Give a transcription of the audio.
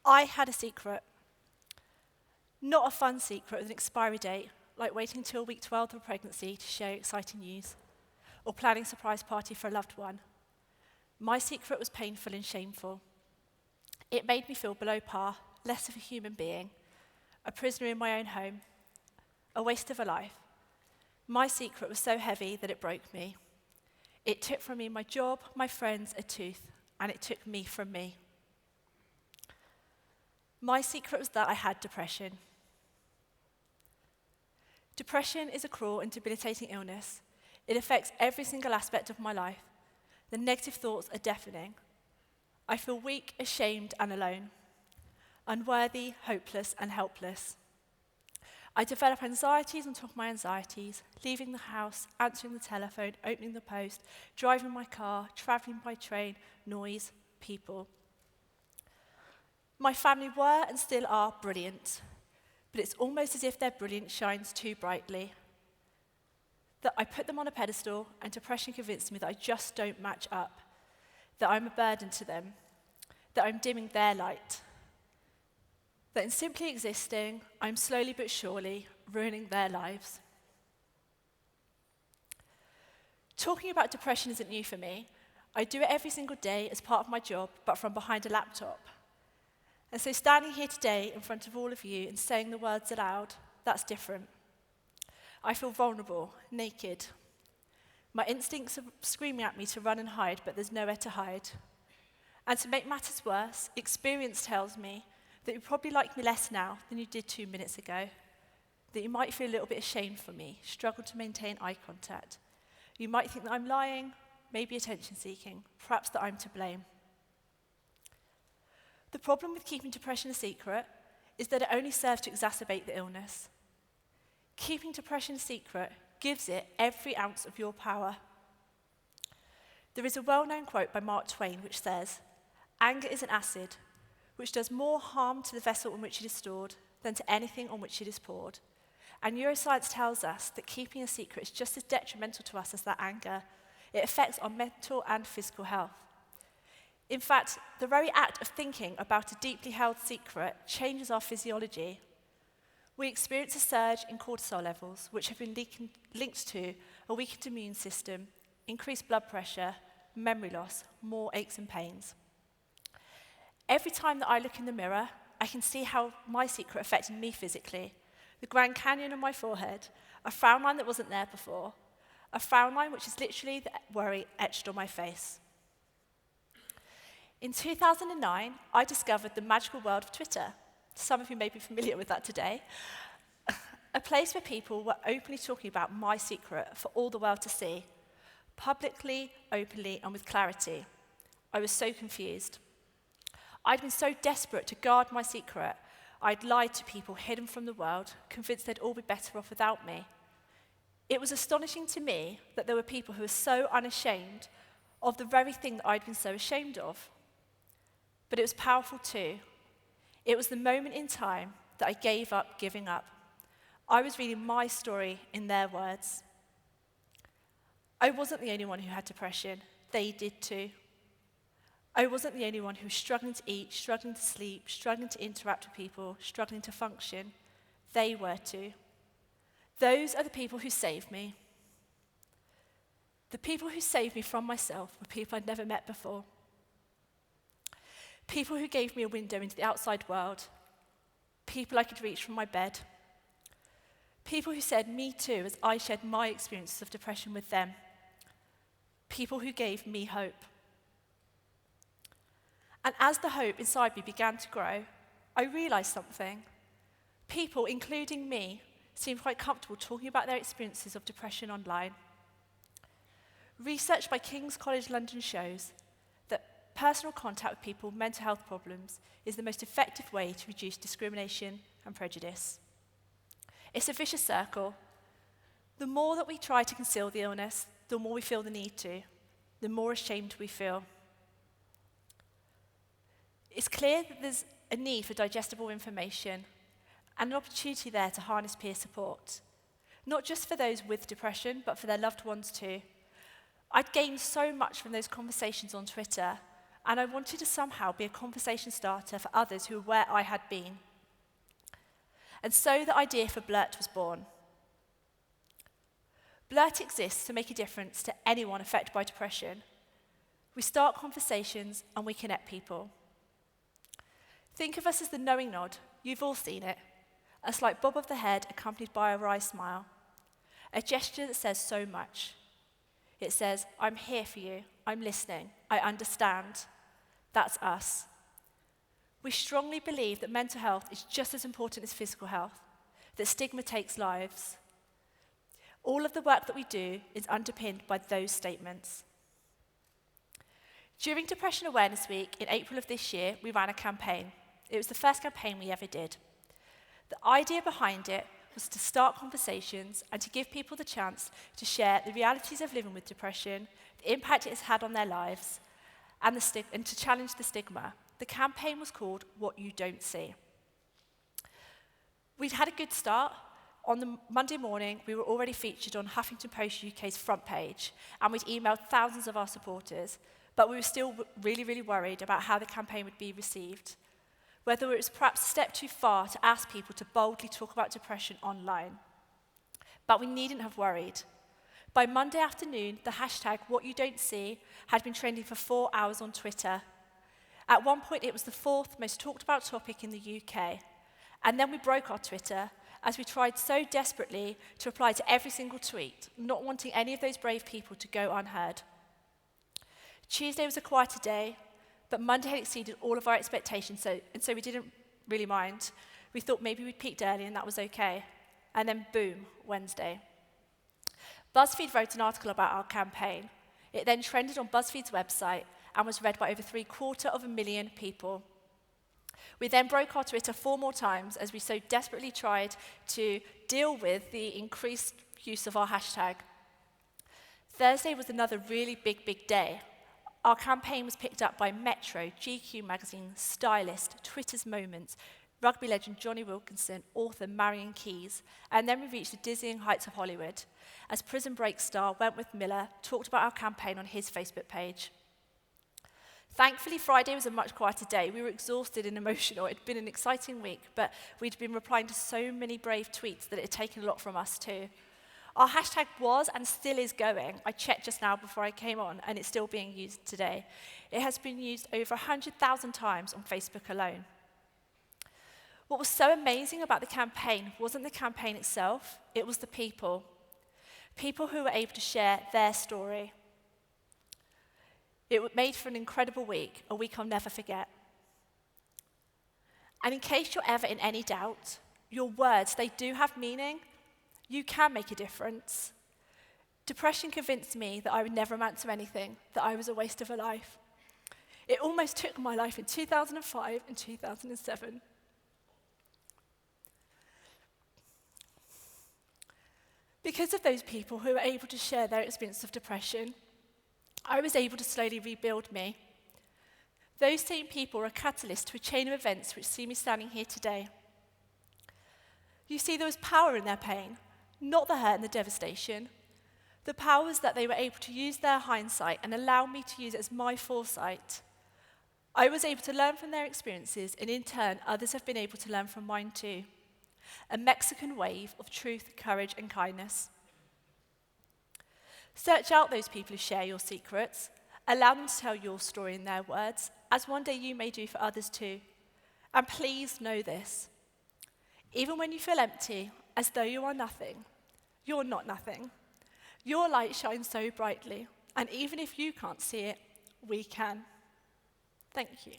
I had a secret. Not a fun secret with an expiry date, like waiting until week 12 of pregnancy to share exciting news, or planning a surprise party for a loved one. My secret was painful and shameful. It made me feel below par, less of a human being, a prisoner in my own home, a waste of a life. My secret was so heavy that it broke me. It took from me my job, my friends, a tooth, and it took me from me. My secret was that I had depression. Depression is a cruel and debilitating illness. It affects every single aspect of my life. The negative thoughts are deafening. I feel weak, ashamed, and alone. Unworthy, hopeless, and helpless. I develop anxieties on top of my anxieties, leaving the house, answering the telephone, opening the post, driving my car, travelling by train, noise, people. My family were and still are brilliant, but it's almost as if their brilliance shines too brightly. That I put them on a pedestal, and depression convinced me that I just don't match up, that I'm a burden to them, that I'm dimming their light, that in simply existing, I'm slowly but surely ruining their lives. Talking about depression isn't new for me. I do it every single day as part of my job, but from behind a laptop. And so standing here today in front of all of you and saying the words aloud, that's different. I feel vulnerable, naked. My instincts are screaming at me to run and hide, but there's nowhere to hide. And to make matters worse, experience tells me that you probably like me less now than you did 2 minutes ago, that you might feel a little bit ashamed for me, struggle to maintain eye contact. You might think that I'm lying, maybe attention-seeking, perhaps that I'm to blame. The problem with keeping depression a secret is that it only serves to exacerbate the illness. Keeping depression a secret gives it every ounce of your power. There is a well-known quote by Mark Twain which says, "Anger is an acid, which does more harm to the vessel in which it is stored than to anything on which it is poured." And neuroscience tells us that keeping a secret is just as detrimental to us as that anger. It affects our mental and physical health. In fact, the very act of thinking about a deeply held secret changes our physiology. We experience a surge in cortisol levels, which have been linked to a weakened immune system, increased blood pressure, memory loss, more aches and pains. Every time that I look in the mirror, I can see how my secret affected me physically. The Grand Canyon on my forehead, a frown line that wasn't there before, a frown line which is literally the worry etched on my face. In 2009, I discovered the magical world of Twitter. Some of you may be familiar with that today. A place where people were openly talking about my secret for all the world to see, publicly, openly, and with clarity. I was so confused. I'd been so desperate to guard my secret, I'd lied to people hidden from the world, convinced they'd all be better off without me. It was astonishing to me that there were people who were so unashamed of the very thing that I'd been so ashamed of. But it was powerful too. It was the moment in time that I gave up giving up. I was reading my story in their words. I wasn't the only one who had depression. They did too. I wasn't the only one who was struggling to eat, struggling to sleep, struggling to interact with people, struggling to function. They were too. Those are the people who saved me. The people who saved me from myself were people I'd never met before. People who gave me a window into the outside world. People I could reach from my bed. People who said me too as I shared my experiences of depression with them. People who gave me hope. And as the hope inside me began to grow, I realized something. People, including me, seemed quite comfortable talking about their experiences of depression online. Research by King's College London shows that personal contact with people with mental health problems is the most effective way to reduce discrimination and prejudice. It's a vicious circle. The more that we try to conceal the illness, the more we feel the need to, the more ashamed we feel. It's clear that there's a need for digestible information and an opportunity there to harness peer support, not just for those with depression, but for their loved ones too. I'd gained so much from those conversations on Twitter, and I wanted to somehow be a conversation starter for others who were where I had been. And so the idea for Blurt was born. Blurt exists to make a difference to anyone affected by depression. We start conversations and we connect people. Think of us as the knowing nod. You've all seen it. A slight bob of the head accompanied by a wry smile. A gesture that says so much. It says, I'm here for you. I'm listening. I understand. That's us. We strongly believe that mental health is just as important as physical health, that stigma takes lives. All of the work that we do is underpinned by those statements. During Depression Awareness Week in April of this year, we ran a campaign. It was the first campaign we ever did. The idea behind it was to start conversations and to give people the chance to share the realities of living with depression, the impact it has had on their lives, and to challenge the stigma. The campaign was called What You Don't See. We'd had a good start. On the Monday morning, we were already featured on Huffington Post UK's front page, and we'd emailed thousands of our supporters, but we were still really, really worried about how the campaign would be received, whether it was perhaps a step too far to ask people to boldly talk about depression online. But we needn't have worried. By Monday afternoon, the hashtag #WhatYouDon'tSee had been trending for 4 hours on Twitter. At one point, it was the 4th most talked about topic in the UK. And then we broke our Twitter as we tried so desperately to reply to every single tweet, not wanting any of those brave people to go unheard. Tuesday was a quieter day, but Monday had exceeded all of our expectations, so we didn't really mind. We thought maybe we'd peaked early and that was okay. And then boom, Wednesday. BuzzFeed wrote an article about our campaign. It then trended on BuzzFeed's website and was read by over 750,000 people. We then broke our Twitter 4 more times as we so desperately tried to deal with the increased use of our hashtag. Thursday was another really big day. Our campaign was picked up by Metro, GQ magazine, Stylist, Twitter's Moments, rugby legend Johnny Wilkinson, author Marion Keyes, and then we reached the dizzying heights of Hollywood as Prison Break star Wentworth Miller talked about our campaign on his Facebook page. Thankfully, Friday was a much quieter day. We were exhausted and emotional. It had been an exciting week, but we'd been replying to so many brave tweets that it had taken a lot from us too. Our hashtag was and still is going. I checked just now before I came on, and it's still being used today. It has been used over 100,000 times on Facebook alone. What was so amazing about the campaign wasn't the campaign itself, it was the people. People who were able to share their story. It made for an incredible week, a week I'll never forget. And in case you're ever in any doubt, your words, they do have meaning. You can make a difference. Depression convinced me that I would never amount to anything, that I was a waste of a life. It almost took my life in 2005 and 2007. Because of those people who were able to share their experience of depression, I was able to slowly rebuild me. Those same people are a catalyst to a chain of events which see me standing here today. You see, there was power in their pain, not the hurt and the devastation. The power was that they were able to use their hindsight and allow me to use it as my foresight. I was able to learn from their experiences, and in turn, others have been able to learn from mine too. A Mexican wave of truth, courage, and kindness. Search out those people who share your secrets. Allow them to tell your story in their words, as one day you may do for others too. And please know this. Even when you feel empty, as though you are nothing, you're not nothing. Your light shines so brightly, and even if you can't see it, we can. Thank you.